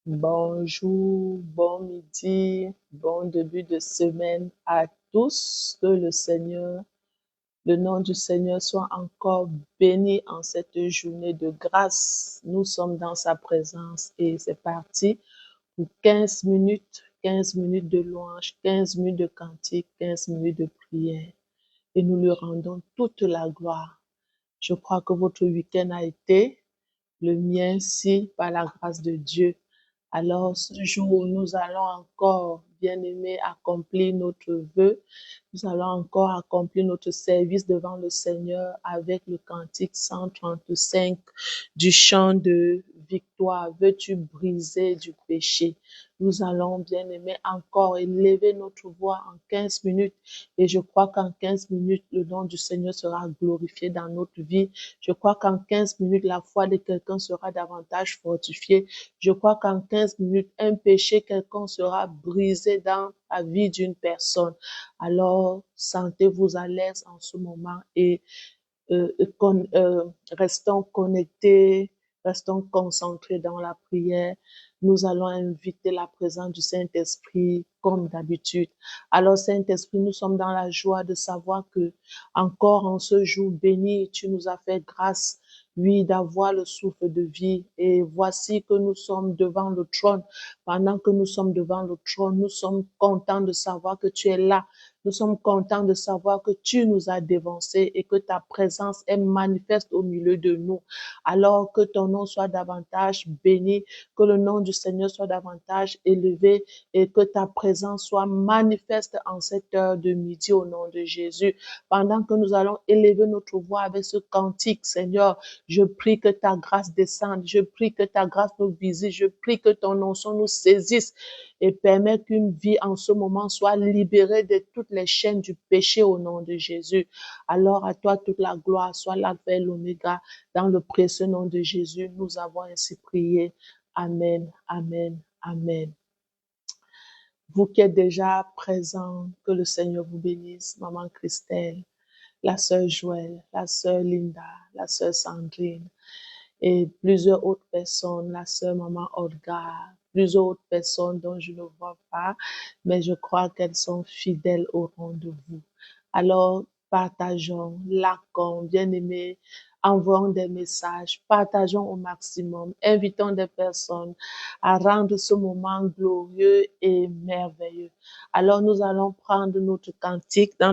Bonjour, bon midi, bon début de semaine à tous. Que le nom du Seigneur soit encore béni en cette journée de grâce. Nous sommes dans sa présence et c'est parti pour 15 minutes de louange, 15 minutes de cantique, 15 minutes de prière. Et nous lui rendons toute la gloire. Je crois que votre week-end a été le mien, si, par la grâce de Dieu. Alors, ce jour, nous allons encore, bien-aimés, accomplir notre vœu. Nous allons encore accomplir notre service devant le Seigneur avec le cantique 135 du chant de victoire. Veux-tu briser du péché? Nous allons, bien-aimés, encore élever notre voix en 15 minutes. Et je crois qu'en 15 minutes, le nom du Seigneur sera glorifié dans notre vie. Je crois qu'en 15 minutes, la foi de quelqu'un sera davantage fortifiée. Je crois qu'en 15 minutes, un péché quelconque sera brisé dans la vie d'une personne. Alors, sentez-vous à l'aise en ce moment et euh, con- euh, restons connectés, restons concentrés dans la prière. Nous allons inviter la présence du Saint-Esprit comme d'habitude. Alors, Saint-Esprit, nous sommes dans la joie de savoir que encore en ce jour béni, tu nous as fait grâce, oui, d'avoir le souffle de vie. Et voici que nous sommes devant le trône. Pendant que nous sommes devant le trône, nous sommes contents de savoir que tu es là. Nous sommes contents de savoir que tu nous as dévancés et que ta présence est manifeste au milieu de nous. Alors que ton nom soit davantage béni, que le nom du Seigneur soit davantage élevé et que ta présence soit manifeste en cette heure de midi au nom de Jésus. Pendant que nous allons élever notre voix avec ce cantique, Seigneur, je prie que ta grâce descende, je prie que ta grâce nous visite, je prie que ton onction nous saisisse et permet qu'une vie en ce moment soit libérée de toutes les chaînes du péché au nom de Jésus. Alors à toi toute la gloire, soit l'alpha et l'oméga. Dans le précieux nom de Jésus, nous avons ainsi prié. Amen, amen, amen. Vous qui êtes déjà présents, que le Seigneur vous bénisse, Maman Christelle, la sœur Joël, la sœur Linda, la sœur Sandrine, et plusieurs autres personnes, la sœur Maman Olga, plusieurs autres personnes dont je ne vois pas, mais je crois qu'elles sont fidèles au rendez-vous. Alors, partageons, likons, bien-aimés, envoyons des messages, partageons au maximum, invitons des personnes à rendre ce moment glorieux et merveilleux. Alors, nous allons prendre notre cantique dans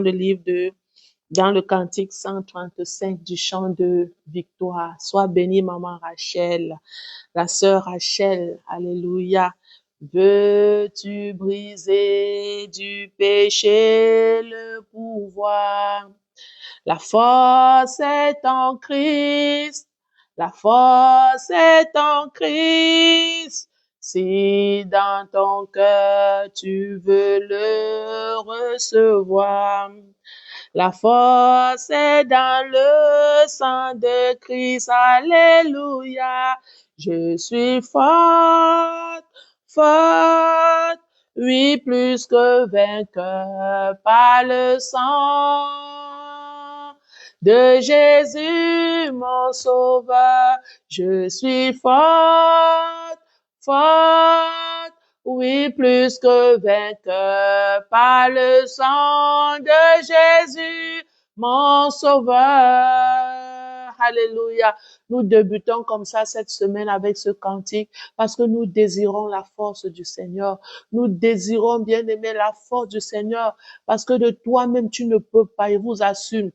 le cantique 135 du chant de victoire. Sois bénie, maman Rachel, la sœur Rachel. Alléluia. Veux-tu briser du péché le pouvoir? La force est en Christ. La force est en Christ. Si dans ton cœur tu veux le recevoir, la force est dans le sang de Christ. Alléluia. Je suis forte, forte, oui, plus que vainqueur par le sang de Jésus, mon sauveur. Je suis forte, forte, oui, plus que vainqueur par le sang de Jésus, mon sauveur. Alléluia. Nous débutons comme ça cette semaine avec ce cantique parce que nous désirons la force du Seigneur. Nous désirons bien aimer la force du Seigneur parce que de toi-même tu ne peux pas, et vous assure.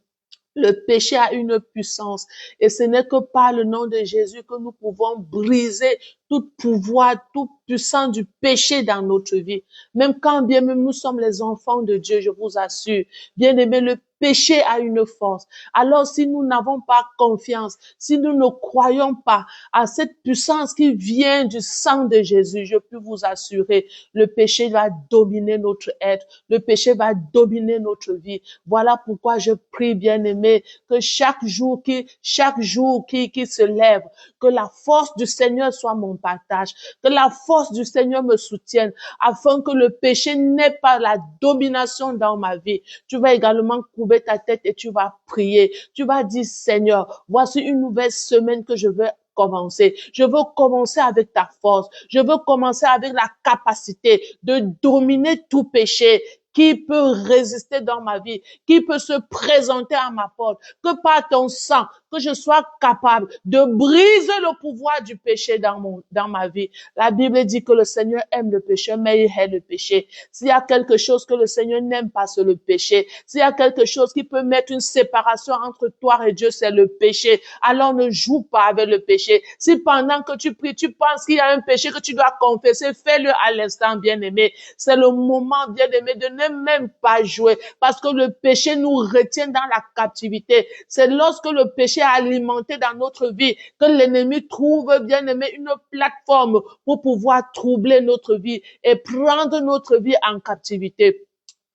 Le péché a une puissance et ce n'est que par le nom de Jésus que nous pouvons briser tout pouvoir, tout puissant du péché dans notre vie. Même quand bien même nous sommes les enfants de Dieu, je vous assure, bien aimé, le péché a une force. Alors si nous n'avons pas confiance, si nous ne croyons pas à cette puissance qui vient du sang de Jésus, je peux vous assurer, le péché va dominer notre être, le péché va dominer notre vie. Voilà pourquoi je prie, bien-aimé, que chaque jour qui se lève, que la force du Seigneur soit mon partage, que la force du Seigneur me soutienne, afin que le péché n'ait pas la domination dans ma vie. Tu vas également courber ta tête et tu vas prier. Tu vas dire, Seigneur, voici une nouvelle semaine que je veux commencer. Je veux commencer avec ta force. Je veux commencer avec la capacité de dominer tout péché qui peut résister dans ma vie, qui peut se présenter à ma porte, que par ton sang, que je sois capable de briser le pouvoir du péché dans ma vie. La Bible dit que le Seigneur aime le péché, mais il hait le péché. S'il y a quelque chose que le Seigneur n'aime pas, c'est le péché. S'il y a quelque chose qui peut mettre une séparation entre toi et Dieu, c'est le péché. Alors ne joue pas avec le péché. Si pendant que tu pries, tu penses qu'il y a un péché que tu dois confesser, fais-le à l'instant, bien-aimé. C'est le moment, bien-aimé, de ne même pas jouer, parce que le péché nous retient dans la captivité. C'est lorsque le péché est alimenté dans notre vie que l'ennemi trouve, bien-aimé, une plateforme pour pouvoir troubler notre vie et prendre notre vie en captivité.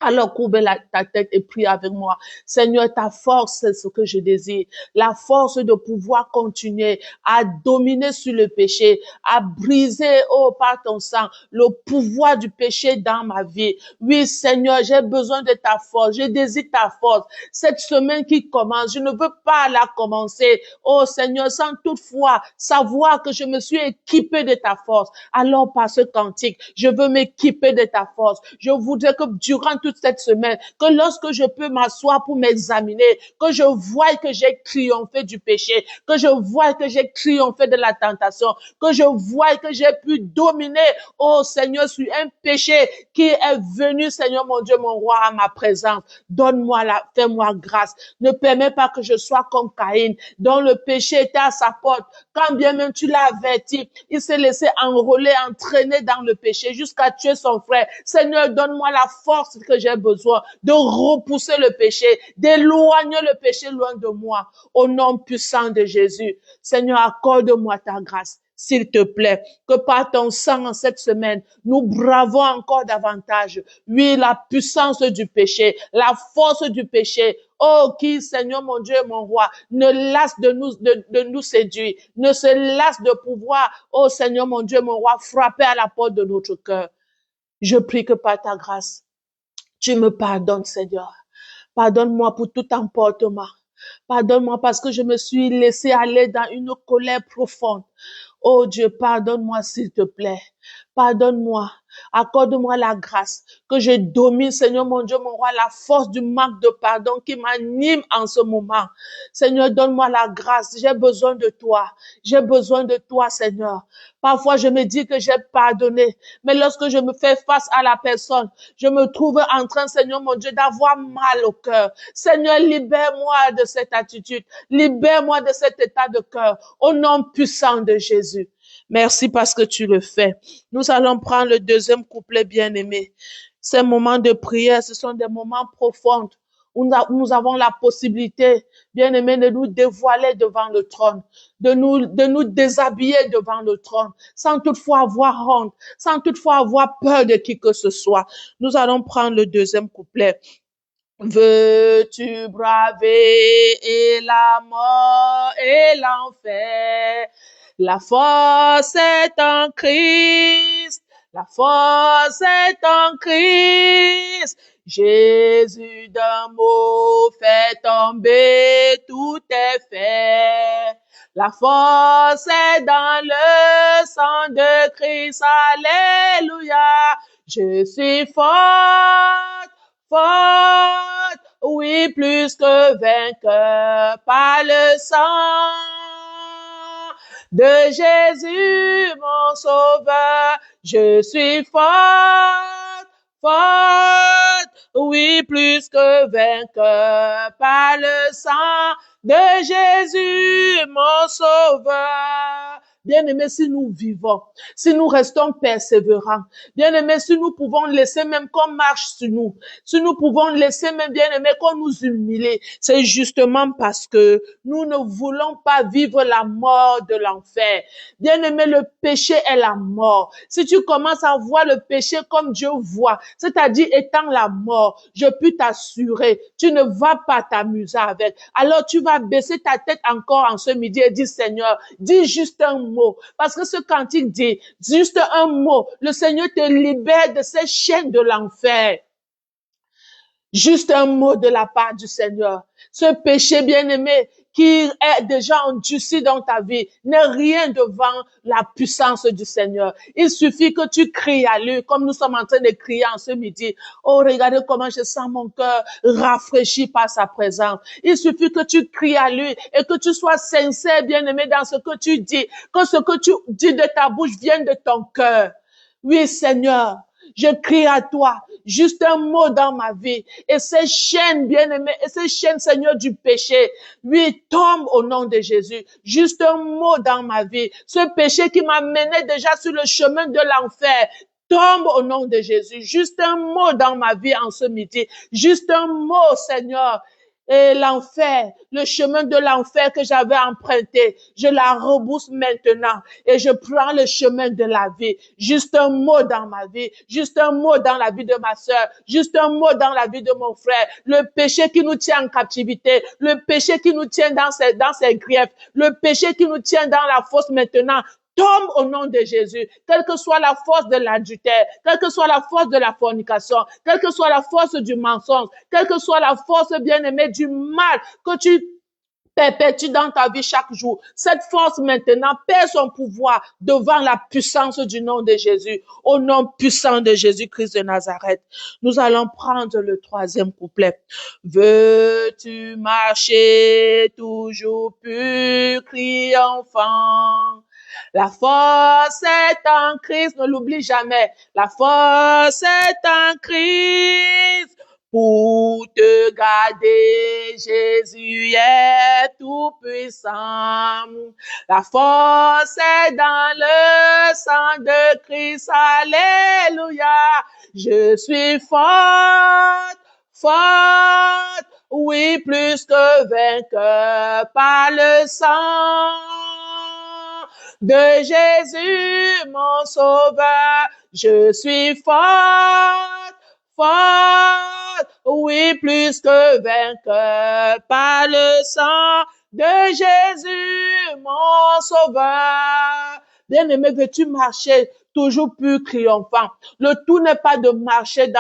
Alors courbe ta tête et prie avec moi. Seigneur, ta force, c'est ce que je désire. La force de pouvoir continuer à dominer sur le péché, à briser, oh, par ton sang, le pouvoir du péché dans ma vie. Oui, Seigneur, j'ai besoin de ta force. Je désire ta force. Cette semaine qui commence, je ne veux pas la commencer. Oh, Seigneur, sans toutefois savoir que je me suis équipé de ta force. Alors, par ce cantique, je veux m'équiper de ta force. Je voudrais que durant toute cette semaine, que lorsque je peux m'asseoir pour m'examiner, que je voie que j'ai triomphé du péché, que je voie que j'ai triomphé de la tentation, que je voie que j'ai pu dominer, oh Seigneur, sur un péché qui est venu, Seigneur mon Dieu, mon roi, à ma présence. Donne-moi fais-moi grâce. Ne permets pas que je sois comme Caïn, dont le péché était à sa porte. Quand bien même tu l'as averti, il s'est laissé enrôler, entraîner dans le péché jusqu'à tuer son frère. Seigneur, donne-moi la force que j'ai besoin de repousser le péché, d'éloigner le péché loin de moi. Au nom puissant de Jésus, Seigneur, accorde-moi ta grâce. S'il te plaît, que par ton sang en cette semaine, nous bravons encore davantage, oui, la puissance du péché, la force du péché. Oh, qui, Seigneur mon Dieu, mon roi, ne lasse de nous séduire, ne se lasse de pouvoir, oh Seigneur mon Dieu, mon roi, frapper à la porte de notre cœur. Je prie que par ta grâce, tu me pardonnes, Seigneur. Pardonne-moi pour tout emportement. Pardonne-moi parce que je me suis laissé aller dans une colère profonde. Oh Dieu, pardonne-moi s'il te plaît. Pardonne-moi. Accorde-moi la grâce que je domine, Seigneur mon Dieu, mon roi, la force du manque de pardon qui m'anime en ce moment. Seigneur, donne-moi la grâce. J'ai besoin de toi. J'ai besoin de toi, Seigneur. Parfois, je me dis que j'ai pardonné, mais lorsque je me fais face à la personne, je me trouve en train, Seigneur mon Dieu, d'avoir mal au cœur. Seigneur, libère-moi de cette attitude. Libère-moi de cet état de cœur. Au nom puissant de Jésus. Merci parce que tu le fais. Nous allons prendre le deuxième couplet bien-aimé. Ces moments de prière, ce sont des moments profonds où nous avons la possibilité, bien-aimé, de nous dévoiler devant le trône, de nous déshabiller devant le trône, sans toutefois avoir honte, sans toutefois avoir peur de qui que ce soit. Nous allons prendre le deuxième couplet. Veux-tu braver et la mort et l'enfer? La force est en Christ. La force est en Christ. Jésus d'un mot fait tomber tout est fait. La force est dans le sang de Christ. Alléluia. Je suis forte. Forte, oui, plus que vainqueur par le sang de Jésus, mon sauveur. Je suis forte, forte, oui, plus que vainqueur par le sang de Jésus, mon sauveur. Bien-aimés, si nous vivons, si nous restons persévérants, bien-aimés, si nous pouvons laisser même qu'on marche sur nous, si nous pouvons laisser même, bien-aimés, qu'on nous humilie, c'est justement parce que nous ne voulons pas vivre la mort de l'enfer. Bien-aimé, le péché est la mort. Si tu commences à voir le péché comme Dieu voit, c'est-à-dire étant la mort, je peux t'assurer, tu ne vas pas t'amuser avec. Alors tu vas baisser ta tête encore en ce midi et dire, Seigneur, dis juste un mot. Parce que ce cantique dit, juste un mot, le Seigneur te libère de ces chaînes de l'enfer. Juste un mot de la part du Seigneur. Ce péché bien-aimé qui est déjà endurci dans ta vie n'est rien devant la puissance du Seigneur. Il suffit que tu cries à lui, comme nous sommes en train de crier en ce midi. Oh, regardez comment je sens mon cœur rafraîchi par sa présence. Il suffit que tu cries à lui et que tu sois sincère, bien-aimé, dans ce que tu dis, que ce que tu dis de ta bouche vienne de ton cœur. Oui, Seigneur, je crie à toi, juste un mot dans ma vie. Et ces chaînes, bien-aimées, et ces chaînes, Seigneur, du péché, oui, tombe au nom de Jésus. Juste un mot dans ma vie. Ce péché qui m'a mené déjà sur le chemin de l'enfer, tombe au nom de Jésus. Juste un mot dans ma vie en ce midi. Juste un mot, Seigneur. Et l'enfer, le chemin de l'enfer que j'avais emprunté, je la rebousse maintenant et je prends le chemin de la vie. Juste un mot dans ma vie, juste un mot dans la vie de ma sœur, juste un mot dans la vie de mon frère. Le péché qui nous tient en captivité, le péché qui nous tient dans ses griefs, le péché qui nous tient dans la fosse maintenant, tombe au nom de Jésus, quelle que soit la force de l'adultère, quelle que soit la force de la fornication, quelle que soit la force du mensonge, quelle que soit la force, bien-aimée, du mal que tu perpétues dans ta vie chaque jour. Cette force maintenant perd son pouvoir devant la puissance du nom de Jésus, au nom puissant de Jésus-Christ de Nazareth. Nous allons prendre le troisième couplet. Veux-tu marcher toujours pur, crie enfant? La force est en Christ, ne l'oublie jamais. La force est en Christ. Pour te garder, Jésus est tout puissant. La force est dans le sang de Christ. Alléluia. Je suis forte, forte. Oui, plus que vainqueur par le sang de Jésus, mon sauveur. Je suis forte, forte, oui, plus que vainqueur par le sang de Jésus, mon sauveur. Bien-aimé, veux-tu marcher toujours plus triomphant? Le tout n'est pas de marcher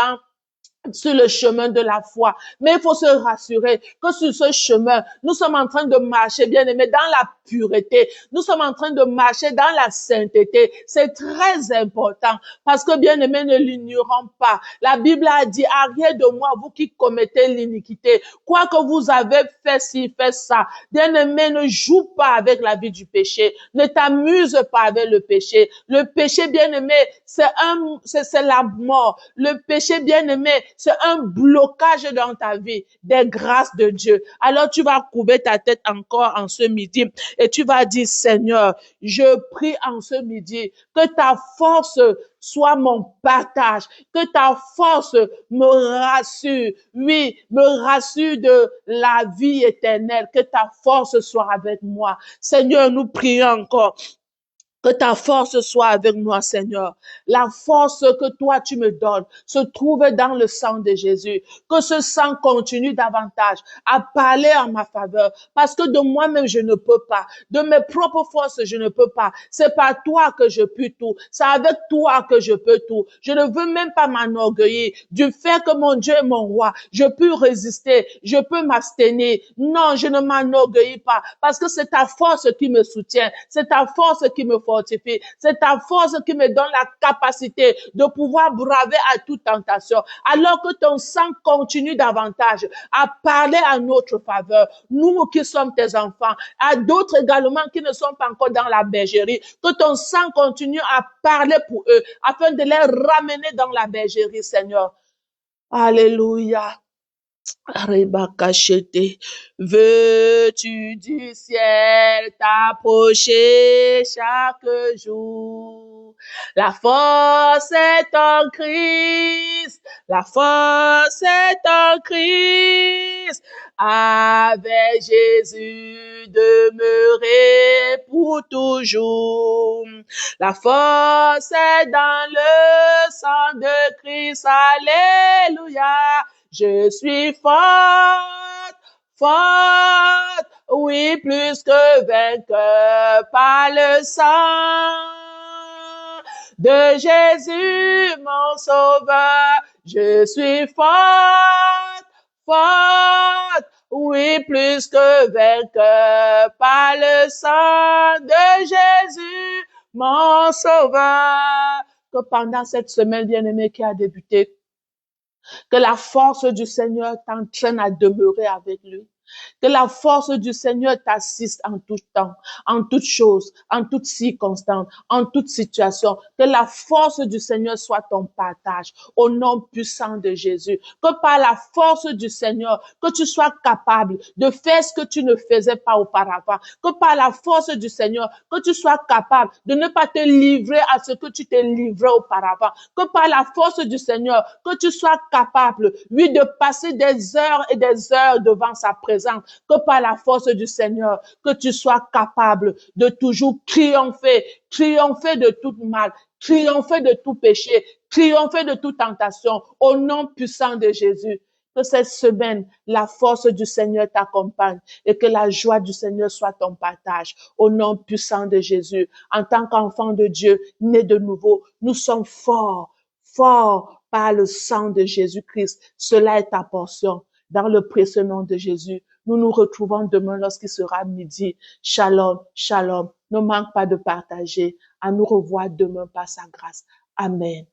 sur le chemin de la foi. Mais il faut se rassurer que sur ce chemin, nous sommes en train de marcher, bien aimé, dans la pureté. Nous sommes en train de marcher dans la sainteté. C'est très important parce que, bien aimé, ne l'ignorons pas. La Bible a dit, arrière de moi, vous qui commettez l'iniquité. Quoi que vous avez fait ci, fait ça. Bien aimé, ne joue pas avec la vie du péché. Ne t'amuse pas avec le péché. Le péché, bien aimé, c'est la mort. Le péché, bien aimé, c'est un blocage dans ta vie des grâces de Dieu. Alors tu vas courber ta tête encore en ce midi et tu vas dire, Seigneur, je prie en ce midi que ta force soit mon partage, que ta force me rassure, oui, me rassure de la vie éternelle, que ta force soit avec moi. Seigneur, nous prions encore. Que ta force soit avec moi, Seigneur. La force que toi tu me donnes se trouve dans le sang de Jésus. Que ce sang continue davantage à parler en ma faveur. Parce que de moi-même, je ne peux pas. De mes propres forces, je ne peux pas. C'est par toi que je peux tout. C'est avec toi que je peux tout. Je ne veux même pas m'enorgueillir du fait que mon Dieu est mon roi. Je peux résister. Je peux m'abstenir. Non, je ne m'enorgueillis pas. Parce que c'est ta force qui me soutient. C'est ta force qui me fortifie. C'est ta force qui me donne la capacité de pouvoir braver à toute tentation. Alors que ton sang continue davantage à parler à notre faveur. Nous qui sommes tes enfants, à d'autres également qui ne sont pas encore dans la bergerie, que ton sang continue à parler pour eux afin de les ramener dans la bergerie, Seigneur. Alléluia. Rebakachete, veux-tu du ciel t'approcher chaque jour? La force est en Christ, la force est en Christ. Avec Jésus demeurer pour toujours. La force est dans le sang de Christ, alléluia. Je suis forte, forte, oui, plus que vainqueur par le sang de Jésus, mon sauveur. Je suis forte, forte, oui, plus que vainqueur par le sang de Jésus, mon sauveur. Que pendant cette semaine bien-aimée qui a débuté, que la force du Seigneur t'entraîne à demeurer avec lui. Que la force du Seigneur t'assiste en tout temps, en toute chose, en toute circonstance, en toute situation. Que la force du Seigneur soit ton partage au nom puissant de Jésus. Que par la force du Seigneur, que tu sois capable de faire ce que tu ne faisais pas auparavant. Que par la force du Seigneur, que tu sois capable de ne pas te livrer à ce que tu t'es livré auparavant. Que par la force du Seigneur, que tu sois capable, oui, de passer des heures et des heures devant sa présence. Que par la force du Seigneur, que tu sois capable de toujours triompher, triompher de tout mal, triompher de tout péché, triompher de toute tentation, au nom puissant de Jésus. Que cette semaine, la force du Seigneur t'accompagne et que la joie du Seigneur soit ton partage. Au nom puissant de Jésus, en tant qu'enfant de Dieu, né de nouveau, nous sommes forts, forts par le sang de Jésus-Christ. Cela est ta portion. Dans le précieux nom de Jésus, nous nous retrouvons demain lorsqu'il sera midi. Shalom, shalom. Ne manque pas de partager. À nous revoir demain par sa grâce. Amen.